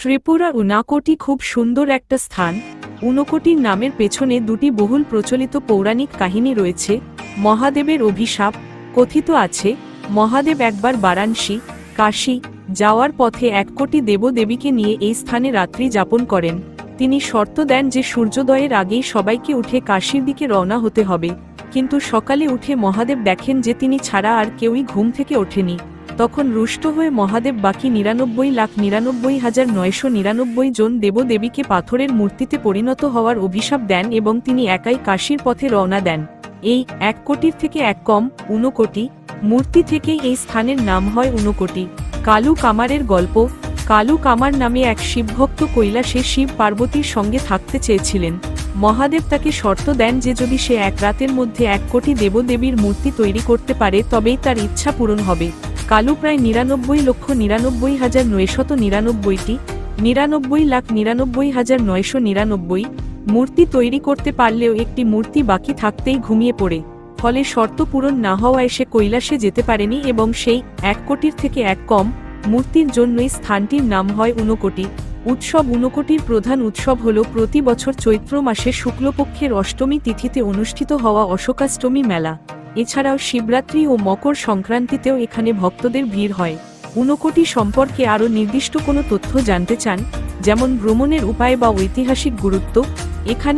ত্রিপুরা উনাকোটি খুব সুন্দর একটা স্থান। উনকোটির নামের পেছনে দুটি বহুল প্রচলিত পৌরাণিক কাহিনী রয়েছে। মহাদেবের অভিশাপ কথিত আছে, মহাদেব একবার বারাণসী কাশী যাওয়ার পথে 1 কোটি দেবদেবীকে নিয়ে এই স্থানে রাত্রি যাপন করেন। তিনি শর্ত দেন যে সূর্যোদয়ের আগেই সবাইকে উঠে কাশীর দিকে রওনা হতে হবে। কিন্তু সকালে উঠে মহাদেব দেখেন যে তিনি ছাড়া আর কেউই ঘুম থেকে ওঠেনি। তখন রুষ্ট হয়ে মহাদেব বাকি 99,99,999 জন দেবদেবীকে পাথরের মূর্তিতে পরিণত হওয়ার অভিশাপ দেন এবং তিনি একাই কাশীর পথে রওনা দেন। এই 1 কোটির থেকে 1 কম উনকোটি মূর্তি থেকেই এই স্থানের নাম হয় উনকোটি। কালু কামারের গল্প। কালু কামার নামে এক শিবভক্ত কৈলাসে শিব পার্বতীর সঙ্গে থাকতে চেয়েছিলেন। মহাদেব তাকে শর্ত দেন যে যদি সে 1 রাতের মধ্যে 1 কোটি দেবদেবীর মূর্তি তৈরি করতে পারে তবেই তার ইচ্ছা পূরণ হবে। কালু প্রায় 99,99,999টি 99,99,999 মূর্তি তৈরি করতে পারলেও একটি মূর্তি বাকি থাকতেই ঘুমিয়ে পড়ে। ফলে শর্ত পূরণ না হওয়ায় সে কৈলাসে যেতে পারেনি এবং সেই 1 কোটির থেকে 1 কম মূর্তির জন্যই স্থানটির নাম হয় উনকোটি। উৎসব। উনকোটির প্রধান উৎসব হল প্রতি বছর চৈত্র মাসে শুক্লপক্ষের অষ্টমী তিথিতে অনুষ্ঠিত হওয়া অশোকাষ্টমী মেলা। এছাড়াও শিবরাত্রি ও মকর সংক্রান্তিতেও এখানে ভক্তদের ভিড় হয়। উনকোটি সম্পর্কে আরও নির্দিষ্ট কোনো তথ্য জানতে চান, যেমন ভ্রমণের উপায় বা ঐতিহাসিক গুরুত্ব, এখানে